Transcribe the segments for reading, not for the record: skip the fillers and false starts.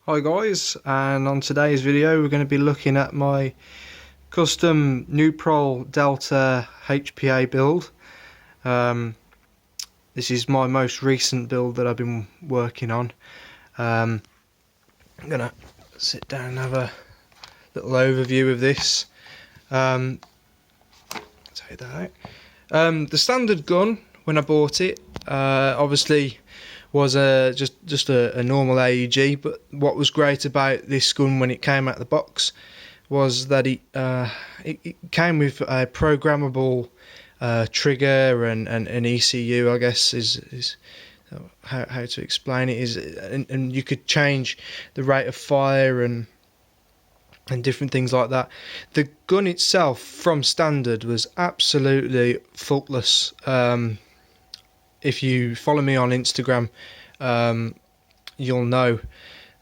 Hi guys, and on today's video we're going to be looking at my custom Nuprol Delta HPA build. This is my most recent build that I've been working on. I'm going to sit down and have a little overview of this. Take that out. The standard gun when I bought it obviously was just a normal AEG, but what was great about this gun when it came out of the box was that it came with a programmable trigger and an ECU, I guess is how to explain it is, and you could change the rate of fire and different things like that. The gun itself from standard was absolutely faultless. If you follow me on Instagram, you'll know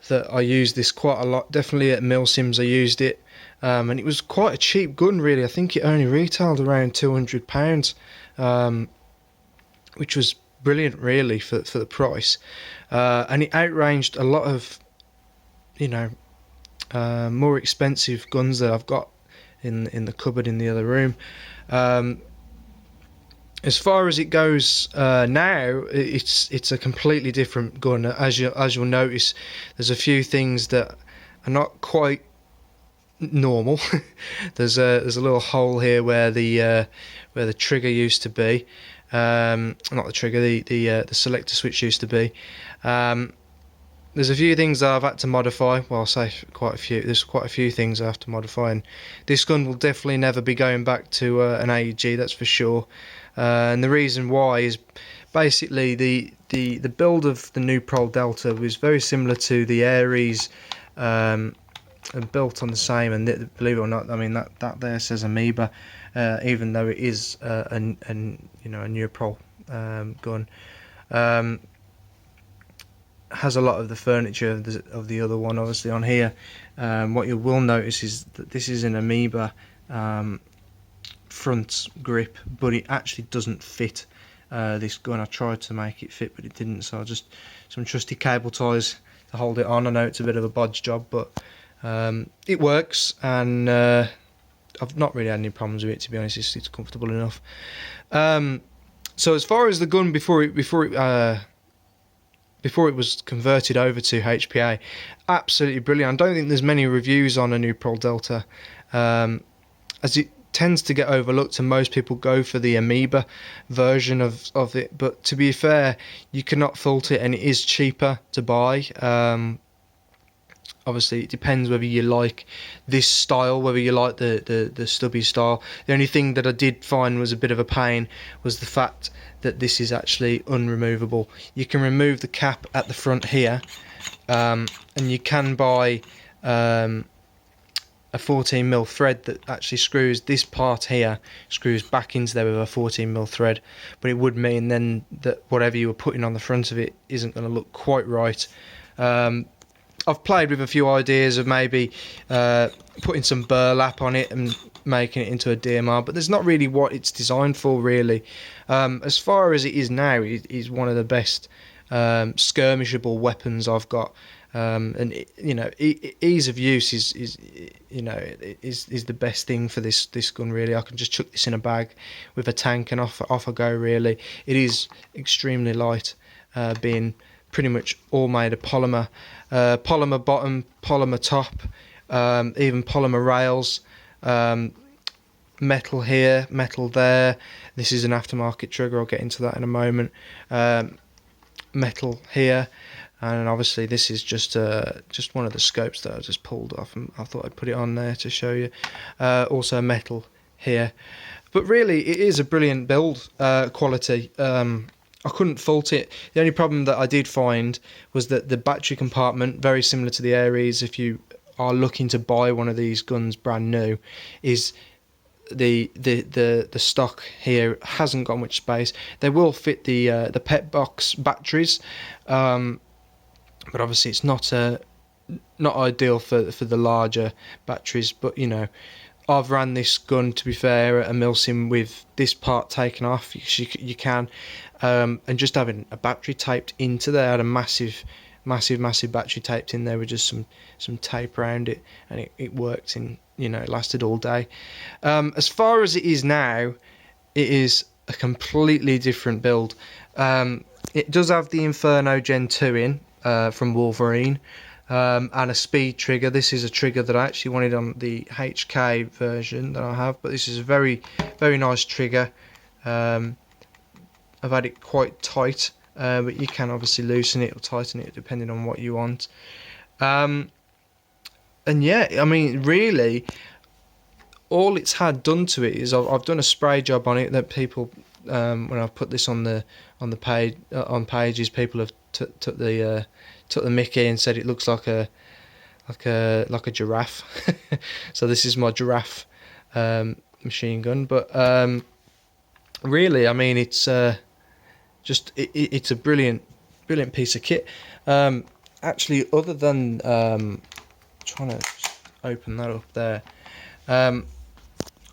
that I use this quite a lot. Definitely at Milsims I used it, and it was quite a cheap gun really. I think it only retailed around £200, which was brilliant really for the price, and it outranged a lot of more expensive guns that I've got in the cupboard in the other room. As far as it goes now, it's a completely different gun. As you'll notice, there's a few things that are not quite normal. There's a little hole here where the trigger used to be. Not the trigger, the selector switch used to be. There's a few things that I've had to modify. Well, I'll say quite a few. There's quite a few things I have to modify, and this gun will definitely never be going back to an AEG, that's for sure. And the reason why is basically the build of the Nuprol Delta was very similar to the Ares, and built on the same. And believe it or not, I mean that there says Amoeba, even though it is a Nuprol gun. Has a lot of the furniture of the other one obviously on here. What you will notice is that this is an Amoeba front grip, but it actually doesn't fit this gun. I tried to make it fit, but it didn't, so I just some trusty cable ties to hold it on. I know it's a bit of a bodge job, but it works, and I've not really had any problems with it, to be honest. It's comfortable enough. So as far as the gun before it was converted over to HPA, absolutely brilliant. I don't think there's many reviews on a Nuprol Delta, as it tends to get overlooked and most people go for the Amoeba version of it. But to be fair, you cannot fault it, and it is cheaper to buy. Obviously it depends whether you like this style, whether you like the stubby style. The only thing that I did find was a bit of a pain was the fact that this is actually unremovable. You can remove the cap at the front here, and you can buy a 14mm thread that actually screws this part here, screws back into there with a 14mm thread, but it would mean then that whatever you were putting on the front of it isn't going to look quite right. I've played with a few ideas of maybe putting some burlap on it and making it into a DMR, but there's not really what it's designed for really. As far as it is now, it is one of the best skirmishable weapons I've got. And ease of use is the best thing for this gun really. I can just chuck this in a bag with a tank and off I go really. It is extremely light, being pretty much all made of polymer, polymer bottom, polymer top, even polymer rails, metal here, metal there. This is an aftermarket trigger, I'll get into that in a moment. Metal here. And obviously this is just one of the scopes that I just pulled off, and I thought I'd put it on there to show you. Also metal here, but really it is a brilliant build quality. I couldn't fault it. The only problem that I did find was that the battery compartment, very similar to the Ares, if you are looking to buy one of these guns brand new, is the stock here hasn't got much space. They will fit the pet box batteries, but obviously it's not ideal for the larger batteries. But I've ran this gun, to be fair, at a Milsim with this part taken off. You can, and just having a battery taped into there had a massive massive battery taped in there with just some tape around it, and it worked in, it lasted all day. As far as it is now, it is a completely different build. It does have the Inferno Gen 2 in from Wolverine, and a speed trigger. This is a trigger that I actually wanted on the HK version that I have, but this is a very nice trigger. I've had it quite tight, but you can obviously loosen it or tighten it depending on what you want. And yeah, I mean, really, all it's had done to it is I've done a spray job on it that people, when I've put this on the page on pages, people have took the mickey and said it looks like a giraffe. So this is my giraffe machine gun, but really, I mean, it's it's a brilliant piece of kit. Actually, other than trying to open that up there,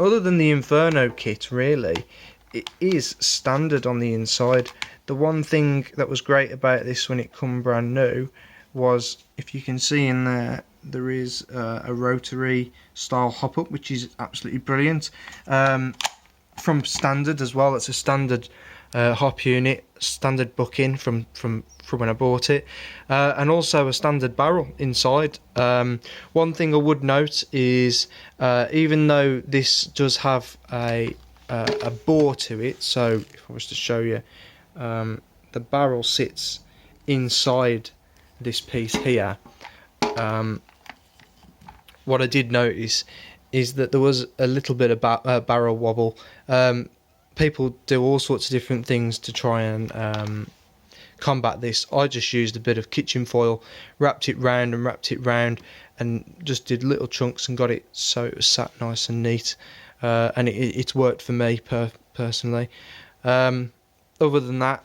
other than the Inferno kit, really, it is standard on the inside. The one thing that was great about this when it come brand new was, if you can see in there is a rotary style hop up, which is absolutely brilliant. From standard as well, it's a standard hop unit, standard booking from when I bought it, and also a standard barrel inside. One thing I would note is, even though this does have a bore to it, so if I was to show you, the barrel sits inside this piece here. What I did notice is that there was a little bit of barrel wobble. People do all sorts of different things to try and combat this. I just used a bit of kitchen foil, wrapped it round, and just did little chunks and got it so it was sat nice and neat. And it's worked for me personally. Other than that,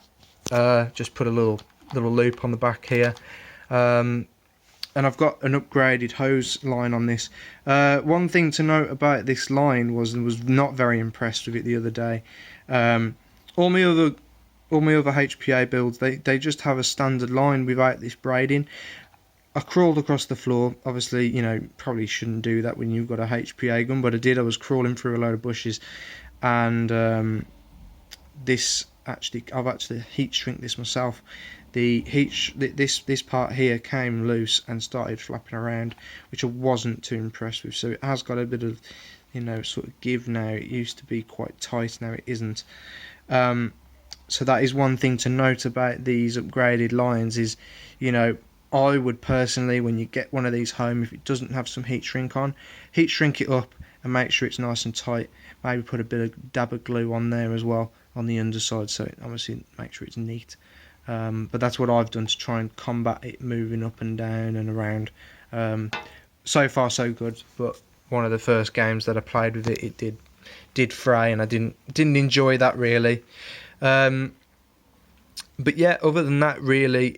just put a little loop on the back here. And I've got an upgraded hose line on this. One thing to note about this line was not very impressed with it the other day. All my other HPA builds, they just have a standard line without this braiding. I crawled across the floor. Obviously, probably shouldn't do that when you've got a HPA gun, but I did. I was crawling through a load of bushes, and I've actually heat shrink this myself. This part here came loose and started flapping around, which I wasn't too impressed with. So it has got a bit of, sort of give now. It used to be quite tight, now it isn't. So that is one thing to note about these upgraded lines is, I would personally, when you get one of these home, if it doesn't have some heat shrink on, heat shrink it up and make sure it's nice and tight. Maybe put a bit of dab of glue on there as well on the underside, so it obviously make sure it's neat. But that's what I've done to try and combat it moving up and down and around. So far so good, but one of the first games that I played with it did fray, and I didn't enjoy that really. But yeah, other than that, really,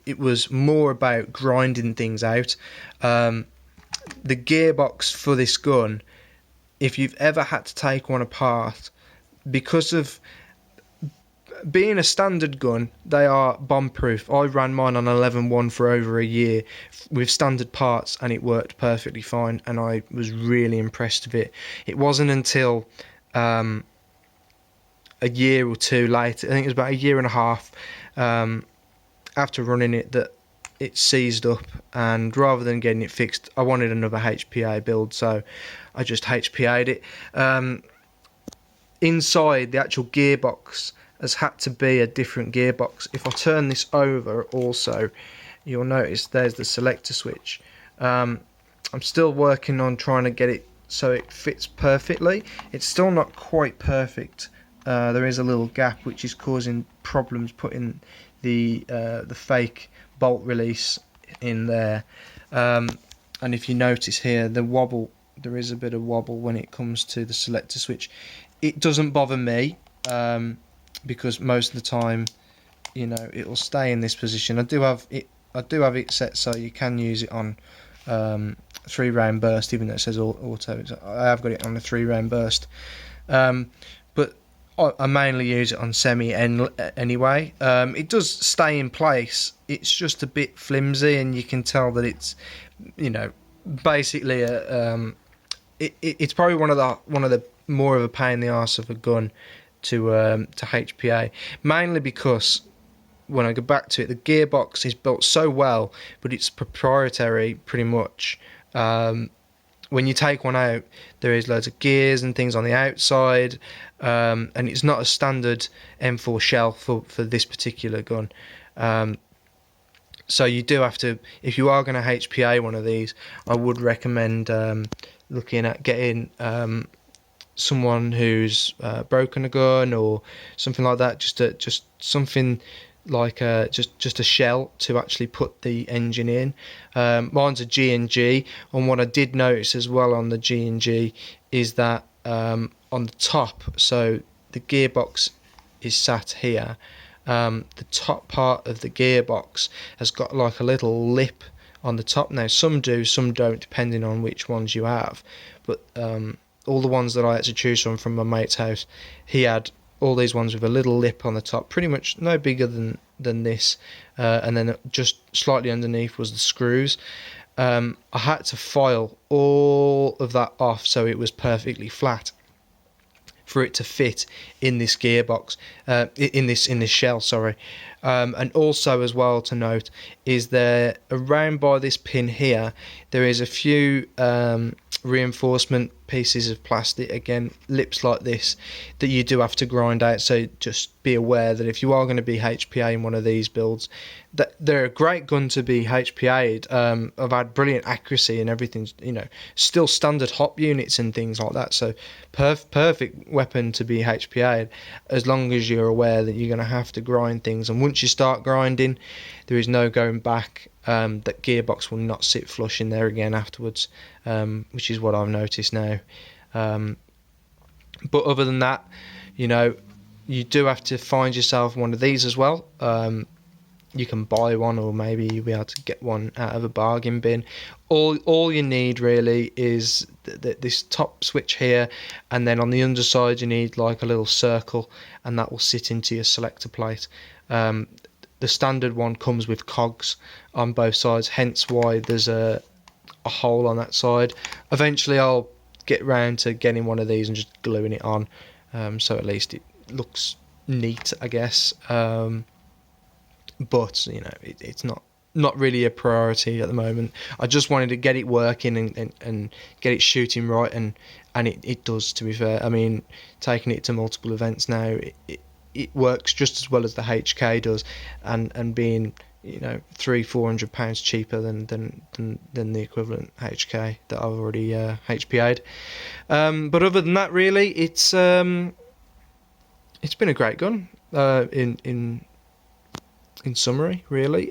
it was more about grinding things out. The gearbox for this gun, if you've ever had to take one apart, because of being a standard gun, they are bomb proof. I ran mine on 11.1 for over a year with standard parts, and it worked perfectly fine, and I was really impressed with it. It wasn't until a year or two later, I think it was about a year and a half after running it, that it seized up, and rather than getting it fixed, I wanted another HPA build, so I just HPA'd it. Inside, the actual gearbox has had to be a different gearbox. If I turn this over also, you'll notice there's the selector switch. I'm still working on trying to get it so it fits perfectly. It's still not quite perfect. There is a little gap which is causing problems putting the fake bolt release in there. And if you notice here, the wobble, there is a bit of wobble when it comes to the selector switch. It doesn't bother me, because most of the time, it will stay in this position. I do have it set so you can use it on 3-round burst, even though it says auto. I have got it on a 3-round burst. But I mainly use it on semi anyway. It does stay in place. It's just a bit flimsy, and you can tell that it's, you know, basically it's probably one of the more of a pain in the arse of a gun to HPA, mainly because when I go back to it, the gearbox is built so well, but it's proprietary pretty much. When you take one out, there is loads of gears and things on the outside, and it's not a standard M4 shell for this particular gun. So you do have to, if you are going to HPA one of these, I would recommend looking at getting someone who's broken a gun or something like that, just something like just a shell to actually put the engine in. Mine's a G&G, and what I did notice as well on the G&G is that on the top, so the gearbox is sat here, the top part of the gearbox has got like a little lip on the top. Now some do, some don't, depending on which ones you have, but all the ones that I had to choose from my mate's house, he had all these ones with a little lip on the top, pretty much no bigger than this, and then just slightly underneath was the screws. I had to file all of that off so it was perfectly flat for it to fit in this gearbox, in this shell, sorry. And also as well to note is there around by this pin here, there is a few reinforcement pieces of plastic, again lips like this, that you do have to grind out. So just be aware that if you are going to be HPAing one of these builds, that they're a great gun to be HPA'd. I've had brilliant accuracy and everything, you know, still standard hop units and things like that, so perfect weapon to be HPA'd, as long as you're aware that you're going to have to grind things, and once you start grinding there is no going back. That gearbox will not sit flush in there again afterwards, which is what I've noticed now. But other than that, you know, you do have to find yourself one of these as well. You can buy one, or maybe you'll be able to get one out of a bargain bin. All you need really is this top switch here, and then on the underside you need like a little circle, and that will sit into your selector plate. The standard one comes with cogs on both sides, hence why there's a hole on that side. Eventually I'll get round to getting one of these and just gluing it on, so at least it looks neat, I guess. But you know, it's not really a priority at the moment. I just wanted to get it working and get it shooting right, and it does, to be fair. I mean, taking it to multiple events now, it works just as well as the HK does, and being, you know, £300-400 cheaper than the equivalent HK that I've already HPA'd. But other than that, really, it's been a great gun. In summary, really,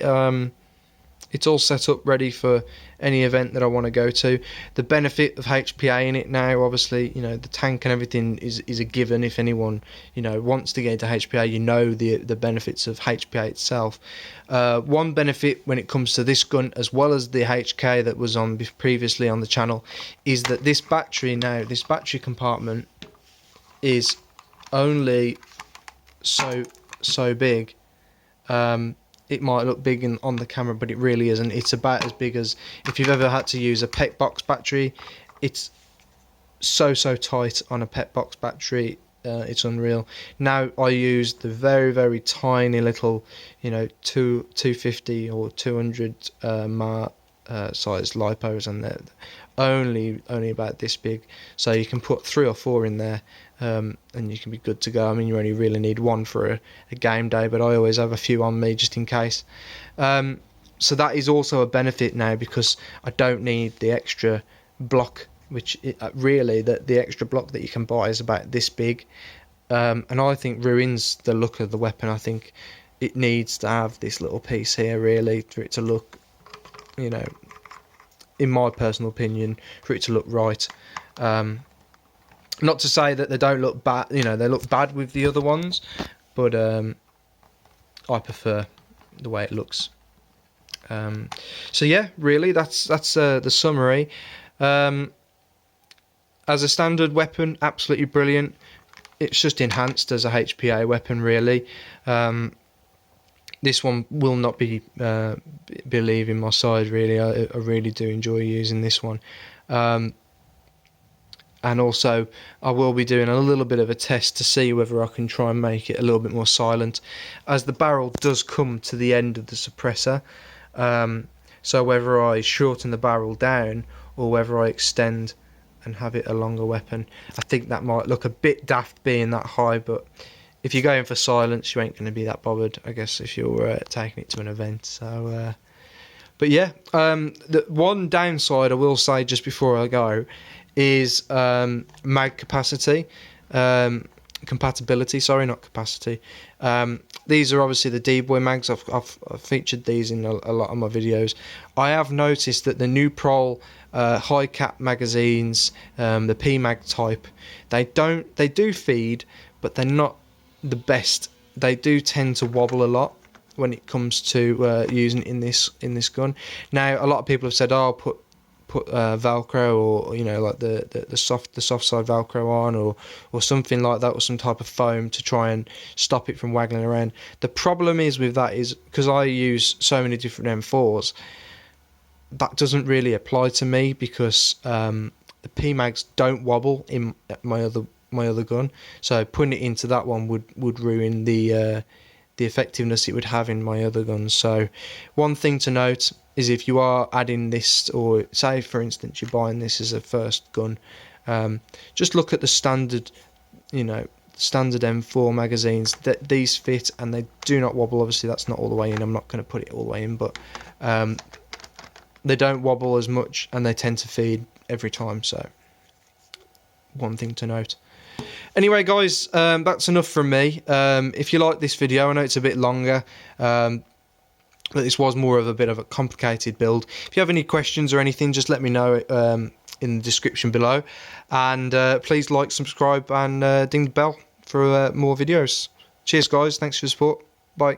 it's all set up ready for any event that I want to go to. The benefit of HPA in it now, obviously, you know, the tank and everything is a given. If anyone, you know, wants to get into HPA, you know the benefits of HPA itself. One benefit when it comes to this gun, as well as the HK that was on previously on the channel, is that this battery compartment is only so big. It might look big on the camera, but it really isn't. It's about as big as if you've ever had to use a pet box battery. It's so tight on a pet box battery. It's unreal. Now I use the very tiny little, you know, 250 or 200 size lipos, and they're only about this big, so you can put 3 or 4 in there, and you can be good to go. I mean, you only really need one for a game day, but I always have a few on me just in case. So that is also a benefit now, because I don't need the extra block, which really the extra block that you can buy is about this big, and I think ruins the look of the weapon. I think it needs to have this little piece here, really, for it to look, you know, in my personal opinion, for it to look right. Not to say that they don't look bad, you know, they look bad with the other ones, but I prefer the way it looks. So yeah, really, that's the summary. As a standard weapon, absolutely brilliant. it's just enhanced as a HPA weapon, really. This one will not be leaving my side, really. I really do enjoy using this one. And also, I will be doing a little bit of a test to see whether I can try and make it a little bit more silent, as the barrel does come to the end of the suppressor. So whether I shorten the barrel down or whether I extend and have it a longer weapon, I think that might look a bit daft being that high, but if you're going for silence, you ain't going to be that bothered, I guess, if you're taking it to an event. So, but yeah, the one downside I will say just before I go is mag capacity, compatibility. Sorry, not capacity. These are obviously the D-Boy mags. I've featured these in a lot of my videos. I have noticed that the Nuprol high cap magazines, the PMag type, they do feed, but they're not the best. They do tend to wobble a lot when it comes to using it in this gun. Now, a lot of people have said, "Oh, put Velcro, or like the soft side Velcro on, or something like that, or some type of foam to try and stop it from waggling around." The problem is with that is, because I use so many different M4s, that doesn't really apply to me, because the PMags don't wobble in my other gun, so putting it into that one would ruin the effectiveness it would have in my other guns. So one thing to note is, if you are adding this, or say for instance you're buying this as a first gun, just look at the standard M4 magazines. That these fit and they do not wobble. Obviously that's not all the way in, I'm not going to put it all the way in, but they don't wobble as much and they tend to feed every time. So one thing to note. Anyway guys, that's enough from me. If you like this video, I know it's a bit longer, but this was more of a bit of a complicated build. If you have any questions or anything, just let me know in the description below, and please like, subscribe, and ding the bell for more videos. Cheers guys, thanks for the support, bye.